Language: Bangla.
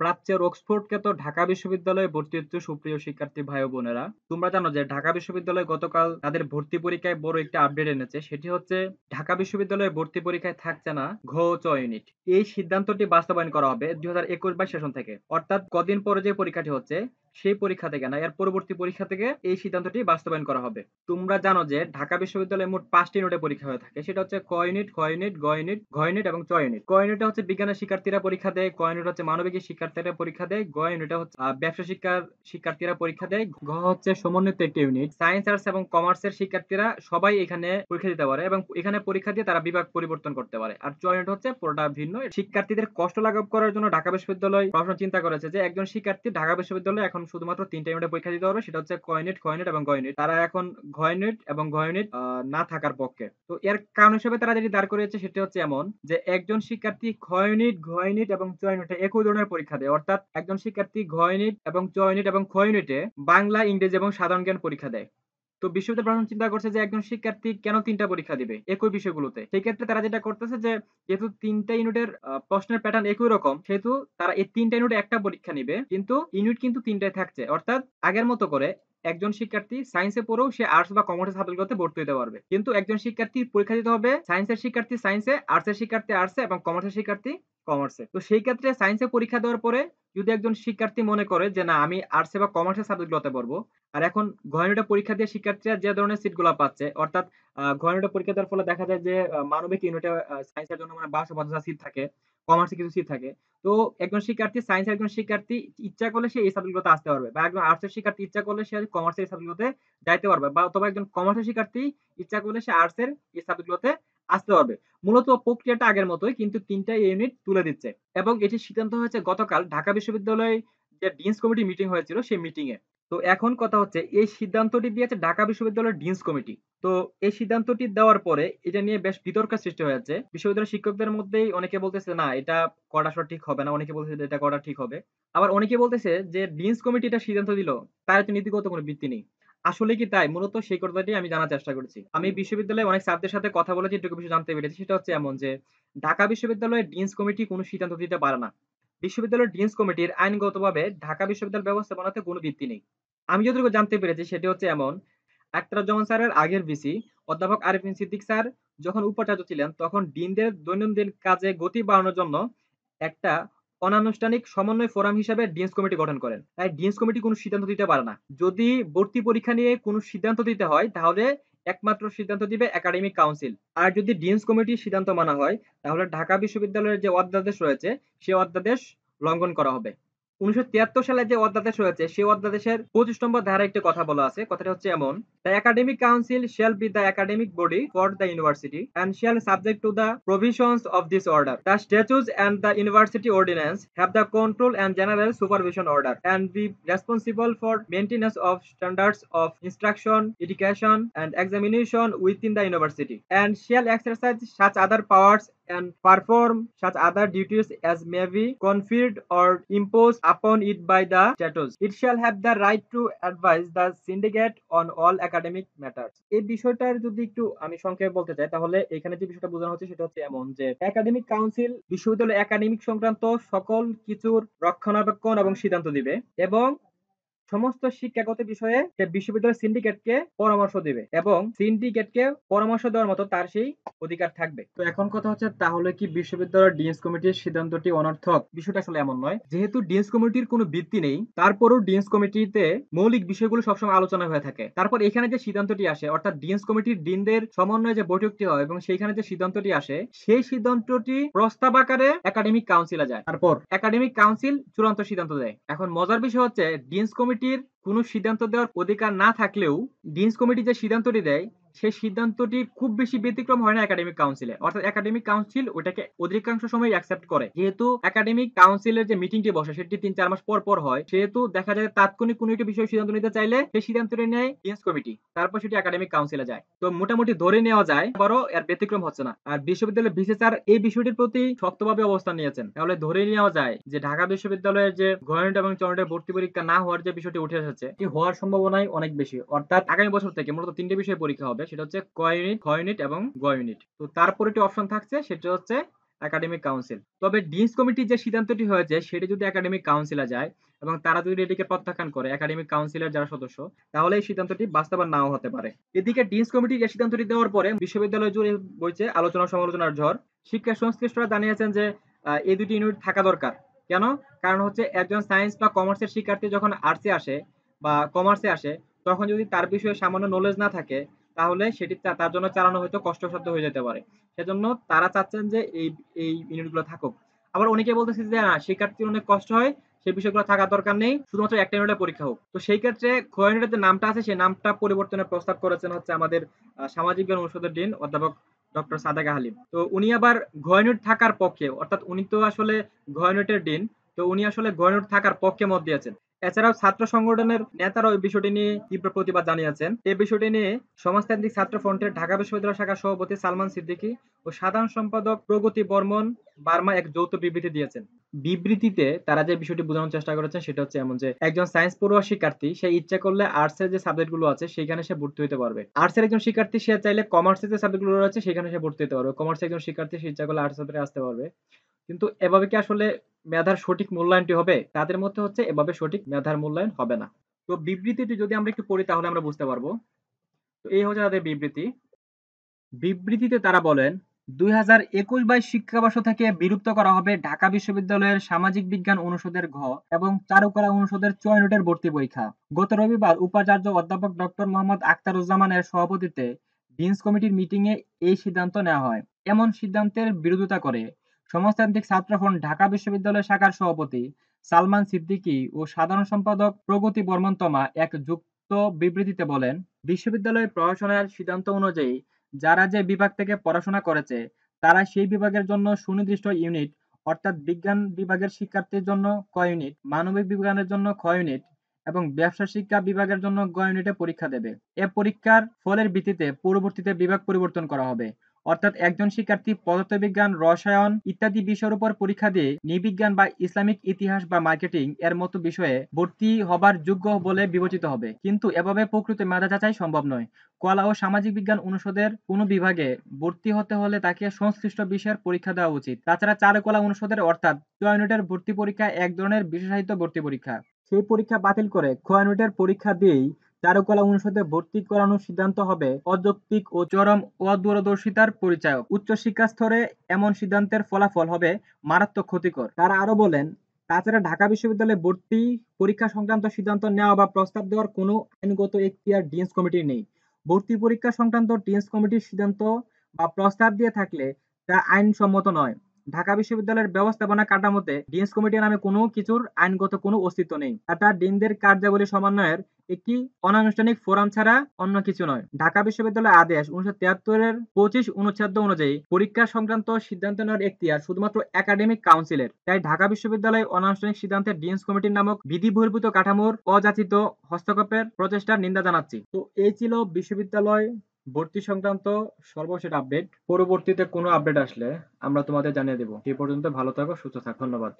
প্রাচ্যের অক্সফোর্ড খ্যাত ঢাকা বিশ্ববিদ্যালয়ে ভর্তি হচ্ছে সুপ্রিয় শিক্ষার্থী ভাই ও বোনেরা। তোমরা জানো যে ঢাকা বিশ্ববিদ্যালয় গতকাল তাদের ভর্তি পরীক্ষায় বড় একটা আপডেট এনেছে। সেটি হচ্ছে ঢাকা বিশ্ববিদ্যালয়ে ভর্তি পরীক্ষায় থাকছে না ঘ ও চ ইউনিট। এই সিদ্ধান্তটি বাস্তবায়ন করা হবে 2021-22 সেশন থেকে, অর্থাৎ কদিন পরে যে পরীক্ষাটি হচ্ছে সেই পরীক্ষা থেকে না, এর পরবর্তী পরীক্ষা থেকে এই সিদ্ধান্তটি বাস্তবায়ন করা হবে। তোমরা জানো যে ঢাকা বিশ্ববিদ্যালয়ে মোট 5টি ইউনিটে পরীক্ষা হয়ে থাকে। সেটা হচ্ছে ক ইউনিট, খ ইউনিট, গ ইউনিট, ঘ ইউনিট এবং চ ইউনিট। ক ইউনিটে হচ্ছে বিজ্ঞানের শিক্ষার্থীরা পরীক্ষা দেয়, ক ইউনিট হচ্ছে মানবিক শিক্ষার্থীরা পরীক্ষা দেয়, গ ইউনিটে হচ্ছে ব্যবসা শিক্ষার শিক্ষার্থীরা পরীক্ষা দেয়, ঘ হচ্ছে সমন্বিত একটি ইউনিট। সায়েন্স, আর্টস এবং কমার্সের শিক্ষার্থীরা সবাই এখানে পরীক্ষা দিতে পারে এবং এখানে পরীক্ষা দিয়ে তারা বিভাগ পরিবর্তন করতে পারে। আর চ ইউনিট হচ্ছে পুরোটা ভিন্ন। শিক্ষার্থীদের কষ্ট লাঘব করার জন্য ঢাকা বিশ্ববিদ্যালয় প্রশাসন চিন্তা করেছে যে একজন শিক্ষার্থী ঢাকা বিশ্ববিদ্যালয়ে এখন শুধুমাত্র 3টা ইউনিটে পরীক্ষা দিতে পারবে। সেটা হচ্ছে ক ইউনিট, খ ইউনিট এবং গ ইউনিট। তারা এখন ঘ ইউনিট এবং ঘ ইউনিট না থাকার পক্ষে। তো এর কারণ হিসেবে তারা যেটি দাঁড় করিয়েছে সেটি হচ্ছে এমন যে একজন শিক্ষার্থী খ ইউনিট, ঘ ইউনিট এবং চ ইউনিটে একই ধরনের পরীক্ষা দেয়, অর্থাৎ একজন শিক্ষার্থী ঘ ইউনিট এবং চ ইউনিট এবং খ ইউনিটে বাংলা, ইংরেজি এবং সাধারণ জ্ঞান পরীক্ষা দেয়। তো বিশ্ববিদ্যালয় প্রশাসন চিন্তা করছে যে একজন শিক্ষার্থী কেন 3টা পরীক্ষা দিবে একই বিষয়গুলোতে। সেই ক্ষেত্রে তারা যেটা করতেছে যে যেহেতু 3টা ইউনিটের প্রশ্নের প্যাটার্ন একই রকম, সেহেতু তারা এই 3টা ইউনিটে একটা পরীক্ষা নিবে, কিন্তু ইউনিট কিন্তু 3টাই থাকছে। অর্থাৎ আগের মতো করে একজন শিক্ষার্থী সায়েন্সে পড়েও সে আর্টস বা কমার্সের সাবজেক্টগুলোতে ভর্তি হতে পারবে, কিন্তু একজন শিক্ষার্থী পরীক্ষা দিতে হবে সায়েন্সের শিক্ষার্থী সায়েন্সে, আর্টসের শিক্ষার্থী আর্টসে এবং কমার্সের শিক্ষার্থী কমার্সে। তো সেই ক্ষেত্রে সায়েন্সে পরীক্ষা দেওয়ার পরে যদি একজন শিক্ষার্থী মনে করে যে না আমি আর্টসে বা কমার্সের সাবজেক্টগুলোতে পড়বো, আর এখন ঘ ইউনিটে পরীক্ষা দিয়ে শিক্ষার্থীরা যে ধরনের সিটগুলো পাচ্ছে, অর্থাৎ ঘ ইউনিটে পরীক্ষা দেওয়ার ফলে দেখা যায় যে মানবিক ইউনিটে সায়েন্সের জন্য মানে 1250 সিট থাকে, কমার্সে কিছু সিট থাকে। তো একজন শিক্ষার্থী সায়েন্সের একজন শিক্ষার্থী ইচ্ছা করলে সে এই সাবজেক্টগুলোতে আসতে পারবে, বা একজন আর্টসের শিক্ষার্থী ইচ্ছা করলে সে কমার্সের এই সাবজেক্টগুলোতে যাইতে পারবে, বা অথবা একজন কমার্সের শিক্ষার্থী ইচ্ছা করলে সে আর্টসের এই সাবজেক্টগুলোতে আসতে পারবে। মূলত প্রক্রিয়াটা আগের মতোই, কিন্তু 3টা ইউনিট তুলে দিচ্ছে। এবং এটির সিদ্ধান্ত হয়েছে গতকাল ঢাকা বিশ্ববিদ্যালয়ে যে ডিনস কমিটি মিটিং হয়েছিল সেই মিটিং এ। তো এখন কথা হচ্ছে এই সিদ্ধান্তটি দিয়েছে ঢাকা বিশ্ববিদ্যালয়ের ডিনস কমিটি। তো এই সিদ্ধান্তটি দেওয়ার পরে এটা নিয়ে বেশ বিতর্কের সৃষ্টি হয়েছে বিশ্ববিদ্যালয়ের শিক্ষকদের মধ্যেই। অনেকে বলতেছে না এটা করা ঠিক হবে না, অনেকে বলতেছে এটা করা ঠিক হবে, আবার অনেকে বলতেছে যে ডিনস কমিটি এটা সিদ্ধান্ত দিল, তার তো নীতিগত কোনো ভিত্তি নেই। আসলে কি তাই? মূলত সেই কথাটি আমি জানার চেষ্টা করেছি। আমি বিশ্ববিদ্যালয়ে অনেক স্যারদের সাথে কথা বলে যেটুকু বিষয় জানতে পেরেছি সেটা হচ্ছে এমন যে ঢাকা বিশ্ববিদ্যালয়ের ডিনস কমিটি কোনো সিদ্ধান্ত দিতে পারে না। বিশ্ববিদ্যালয়ের ডিনস কমিটির আইনগতভাবে ঢাকা বিশ্ববিদ্যালয় ব্যবস্থাপনাতে কোনো ভিত্তি নেই। আমি যতটুকু জানতে পেরেছি সেটি হচ্ছে এমন, আখতারুজ্জামান স্যারের আগের ভিসি অধ্যাপক আরিফিন সিদ্দিক স্যার যখন উপাচার্য ছিলেন তখন ডিনদের দৈনন্দিন কাজে গতি বাড়ানোর জন্য একটা অনানুষ্ঠানিক সমন্বয় ফোরাম হিসেবে ডিনস কমিটি গঠন করেন। তাই ডিনস কমিটি কোনো সিদ্ধান্ত দিতে পারে না। যদি ভর্তি পরীক্ষা নিয়ে কোনো সিদ্ধান্ত দিতে হয় তাহলে একমাত্র সিদ্ধান্ত দিবে একাডেমিক কাউন্সিল। আর যদি ডিনস কমিটির সিদ্ধান্ত মানা হয় তাহলে ঢাকা বিশ্ববিদ্যালয়ের যে অধ্যাদেশ রয়েছে সেই অধ্যাদেশ লঙ্ঘন করা হবে। 1973 সালে যে অধ্যাদেশ রয়েছে সেই অধ্যাদেশের 25 নম্বর ধারায় একটি কথা বলা আছে। কথাটা হচ্ছে এমন, The academic council shall be the academic body for the university and shall subject to the provisions of this order. The statutes and the university ordinance have the control and general supervision order and be responsible for maintenance of standards of instruction, education and examination within the university and shall exercise such other powers and perform such other duties as may be conferred or imposed upon it by the statutes. It shall have the right to advise the syndicate on all academic matters. এই বিষয়টার যদি একটু আমি সংক্ষেপে বলতে চাই তাহলে এখানে যে বিষয়টা বোঝানো হচ্ছে সেটা হচ্ছে এমন যে একাডেমিক কাউন্সিল বিশ্ববিদ্যালয় একাডেমিক সংক্রান্ত সকল কিছুর রক্ষণাবেক্ষণ এবং সিদ্ধান্ত দিবে এবং সমস্ত শিক্ষাগত বিষয়ে সে বিশ্ববিদ্যালয় সিন্ডিকেটকে পরামর্শ দিবে এবং সিন্ডিকেটকে পরামর্শ দেওয়ার মতো তার সেই অধিকার থাকবে। তো এখন কথা হচ্ছে তাহলে কি বিশ্ববিদ্যালয়ের ডিনস কমিটির সিদ্ধান্তটি অনর্থক? বিষয়টা আসলে এমন নয়। যেহেতু ডিনস কমিটির কোনো ভিত্তি নেই তারপরও ডিনস কমিটিতে মৌলিক বিষয়গুলো সবসময় আলোচনা হয়ে থাকে। তারপর এখানে যে সিদ্ধান্তটি আসে অর্থাৎ ডিনস কমিটির ডিনদের সমন্বয়ে যে বৈঠকটি হয় এবং সেইখানে যে সিদ্ধান্তটি আসে সেই সিদ্ধান্তটি প্রস্তাব আকারে একাডেমিক কাউন্সিলে যায়, তারপর একাডেমিক কাউন্সিল চূড়ান্ত সিদ্ধান্ত দেয়। এখন মজার বিষয় হচ্ছে ডিনস কমিটির কোনো সিদ্ধান্ত দেওয়ার অধিকার না থাকলেও ডিনস কমিটি যে সিদ্ধান্তটি দেয় সেই সিদ্ধান্তটি খুব বেশি ব্যতিক্রম হয় না একাডেমিক কাউন্সিলে, অর্থাৎ একাডেমিক কাউন্সিল ওটাকে অধিকাংশ সময় অ্যাকসেপ্ট করে। যেহেতু একাডেমিক কাউন্সিলের যে মিটিংটি বসে সেটি 3-4 মাস পর পর হয়, সেহেতু দেখা যায় তাৎক্ষণিক কোনো একটি বিষয়ে সিদ্ধান্ত নিতে চাইলে সেই সিদ্ধান্তটি নেয় ডিনস কমিটি, তারপর সেটি একাডেমিক কাউন্সিলে যায়। তো মোটামুটি ধরে নেওয়া যায় আবারও এর ব্যতিক্রম হচ্ছে না। আর বিশ্ববিদ্যালয়ের ভিসি স্যার এই বিষয়টির প্রতি শক্তভাবে অবস্থান নিয়েছেন, তাহলে ধরে নেওয়া যায় যে ঢাকা বিশ্ববিদ্যালয়ের যে ঘ ইউনিট এবং চ ইউনিটের ভর্তি পরীক্ষা না হওয়ার যে বিষয়টি উঠে এসেছে এটি হওয়ার সম্ভাবনাই অনেক বেশি। অর্থাৎ আগামী বছর থেকে মূলত 3টে বিষয়ে পরীক্ষা হবে, সেটা হচ্ছে ক ইউনিট, খ ইউনিট এবং গ ইউনিট। তো তারপর একটি অপশন থাকছে সেটা হচ্ছে একাডেমিক কাউন্সিল। তবে ডিনস কমিটির যে সিদ্ধান্তটি হয়েছে সেটি যদি একাডেমিক কাউন্সিলে যায় এবং তারা যদি এটিকে প্রত্যাখ্যান করে একাডেমিক কাউন্সিলের যারা সদস্য, তাহলে এই সিদ্ধান্তটি বাস্তবায়ন নাও হতে পারে। এদিকে ডিনস কমিটি এই সিদ্ধান্তটি দেওয়ার পরে বিশ্ববিদ্যালয় জুড়ে বইছে আলোচনা সমালোচনার ঝড়। শিক্ষা সংশ্লিষ্টরা জানিয়েছেন যে এই দুটি ইউনিট থাকা দরকার। কেন? কারণ হচ্ছে একজন সায়েন্স বা কমার্সের শিক্ষার্থী যখন আর্টসে আসে বা কমার্সে আসে, তখন যদি তার বিষয়ে সামান্য নলেজ না থাকে, তাহলে সেটি তার জন্য চালানো হয়তো কষ্টসাধ্য হয়ে যেতে পারে। সেজন্য তারা চাচ্ছেন যে এই ইউনিটগুলো থাকুক। আবার অনেকে বলতেছে যে না, শিক্ষার্থীর অনেক কষ্ট হয়, সেই বিষয়গুলো থাকার দরকার নেই, শুধুমাত্র একটা ইউনিটের পরীক্ষা হোক। তো সেই ক্ষেত্রে খ ইউনিটের যে নামটা আছে সেই নামটা পরিবর্তনের প্রস্তাব করেছেন হচ্ছে আমাদের সামাজিক বিজ্ঞান অনুষদের ডিন অধ্যাপক ডক্টর সাদেকা হালিম। তো উনি আবার ঘ ইউনিট থাকার পক্ষে, অর্থাৎ উনি তো আসলে ঘ ইউনিটের ডিন, তো উনি আসলে ঘ ইউনিট থাকার পক্ষে মত দিয়েছেন। এছাড়াও ছাত্র সংগঠনের নেতারাও এই বিষয়টি নিয়ে তীব্র প্রতিবাদ জানিয়েছেন। এই বিষয়টি নিয়ে সমাজতান্ত্রিক ছাত্র ফ্রন্টের ঢাকা বিশ্ববিদ্যালয় শাখার সভাপতি সালমান সিদ্দিকী ও সাধারণ সম্পাদক প্রগতি বর্মন বার্মা এক যৌথ বিবৃতি দিয়েছেন। বিবৃতিতে তারা যে বিষয়টি বোঝানোর চেষ্টা করেছেন সেটা হচ্ছে এমন যে একজন সায়েন্স পড়ুয়া শিক্ষার্থী সে ইচ্ছা করলে আর্টসের যে সাবজেক্ট গুলো আছে সেখানে সে ভর্তি হতে পারবে। আর্টসের একজন শিক্ষার্থী সে চাইলে কমার্সের যে সাবজেক্ট গুলো রয়েছে সেখানে সে ভর্তি হতে পারবে। কমার্সের একজন শিক্ষার্থী সে ইচ্ছা করলে আর্টস সাবজেক্টে আসতে পারবে। কিন্তু এভাবে কি আসলে মেধার সঠিক মূল্যায়নটি হবে? তাদের মতে হচ্ছে এভাবে সঠিক মেধার মূল্যায়ন হবে না। তো বিবৃতিটি যদি আমরা একটু পড়ি তাহলে আমরা বুঝতে পারবো। তো এই হচ্ছে তাদের বিবৃতি। বিবৃতিতে তারা বলেন, 2021-22 শিক্ষাবর্ষ থেকে বিলুপ্ত করা হবে ঢাকা বিশ্ববিদ্যালয়ের সামাজিক বিজ্ঞান অনুষদের ঘ এবং চারুকলা অনুষদের চ ইউনিটের ভর্তি পরীক্ষা। গত রবিবার উপাচার্য অধ্যাপক ডক্টর মোহাম্মদ আখতারুজ্জামানের সভাপতিত্বে ডিনস কমিটির মিটিংয়ে এই সিদ্ধান্ত নেওয়া হয়। এমন সিদ্ধান্তের বিরোধিতা করে সমাজতান্ত্রিক ছাত্রফ্রন্ট ঢাকা বিশ্ববিদ্যালয় শাখার সভাপতি সালমান সিদ্দিকী ও সাধারণ সম্পাদক প্রগতি বর্মন তমা এক যুক্ত বিবৃতিতে বলেন, বিশ্ববিদ্যালয় প্রশাসনের সিদ্ধান্ত অনুযায়ী যারা যে বিভাগ থেকে পড়াশোনা করেছে তারা সেই বিভাগের জন্য সুনির্দিষ্ট ইউনিট, অর্থাৎ বিজ্ঞান বিভাগের শিক্ষার্থীর জন্য ক ইউনিট, মানবিক বিজ্ঞানের জন্য খ ইউনিট এবং ব্যবসা শিক্ষা বিভাগের জন্য গ ইউনিটে পরীক্ষা দেবে। এ পরীক্ষার ফলের ভিত্তিতে পরবর্তীতে বিভাগ পরিবর্তন করা হবে। অর্থাৎ একজন শিক্ষার্থী পদার্থবিজ্ঞান, রসায়ন ইত্যাদি বিষয়ের উপর পরীক্ষা দিয়ে নৃবিজ্ঞান বা ইসলামিক ইতিহাস বা মার্কেটিং এর মতো বিষয়ে ভর্তি হবার যোগ্য বলে বিবেচিত হবে। কিন্তু এভাবে প্রকৃত মেধা যাচাই সম্ভব নয়। কলা ও সামাজিক বিজ্ঞান অনুষদের কোনো বিভাগে ভর্তি হতে হলে তাকে সংশ্লিষ্ট বিষয়ের পরীক্ষা দেওয়া উচিত। তাছাড়া চারুকলা অনুষদের অর্থাৎ চ ইউনিটের ভর্তি পরীক্ষা এক ধরনের বিশেষায়িত ভর্তি পরীক্ষা। সেই পরীক্ষা বাতিল করে খ ইউনিটের পরীক্ষা দিয়েই চারুকলা অনুষদে ভর্তি করানোর সিদ্ধান্ত হবে অযৌক্তিক ও চরম অদূরদর্শিতার পরিচায়ক। উচ্চশিক্ষা স্তরে এমন সিদ্ধান্তের ফলাফল হবে মারাত্মক ক্ষতিকর। তারা আরো বলেন, তাছাড়া ঢাকা বিশ্ববিদ্যালয়ে ভর্তি পরীক্ষা সংক্রান্ত সিদ্ধান্ত নেওয়া বা প্রস্তাব দেওয়ার কোনো আইনগত এখতিয়ার ডিনস কমিটির নেই। ভর্তি পরীক্ষা সংক্রান্ত ডিনস কমিটির সিদ্ধান্ত বা প্রস্তাব দিয়ে থাকলে তা আইনসম্মত নয়। ঢাকা বিশ্ববিদ্যালয়ের ব্যবস্থাপনা কাঠামোতে ডিনস কমিটি নামে কোনো কিছুর আইনগত কোনো অস্তিত্ব নেই। তা ডিনদের কার্যাবলী সমন্বয়ের একটি অনানুষ্ঠানিক ফোরাম ছাড়া অন্য কিছু নয়। ঢাকা বিশ্ববিদ্যালয় আদেশ 1973-এর 25 অনুচ্ছেদ অনুযায়ী পরীক্ষা সংক্রান্ত সিদ্ধান্ত নেওয়ার এখতিয়ার শুধুমাত্র একাডেমিক কাউন্সিলের। তাই ঢাকা বিশ্ববিদ্যালয় অনানুষ্ঠানিক সিদ্ধান্তে ডিনস কমিটির নামক বিধি বহির্ভূত কাঠামোর অযাচিত হস্তক্ষেপের প্রচেষ্টার নিন্দা জানাচ্ছি। তো এই ছিল বিশ্ববিদ্যালয় ভর্তি সংক্রান্ত সর্বশেষ আপডেট। পরবর্তীতে কোনো আপডেট আসলে আমরা তোমাদের জানিয়ে দেব। সেই পর্যন্ত ভালো থাকো, সুস্থ থাকো। ধন্যবাদ।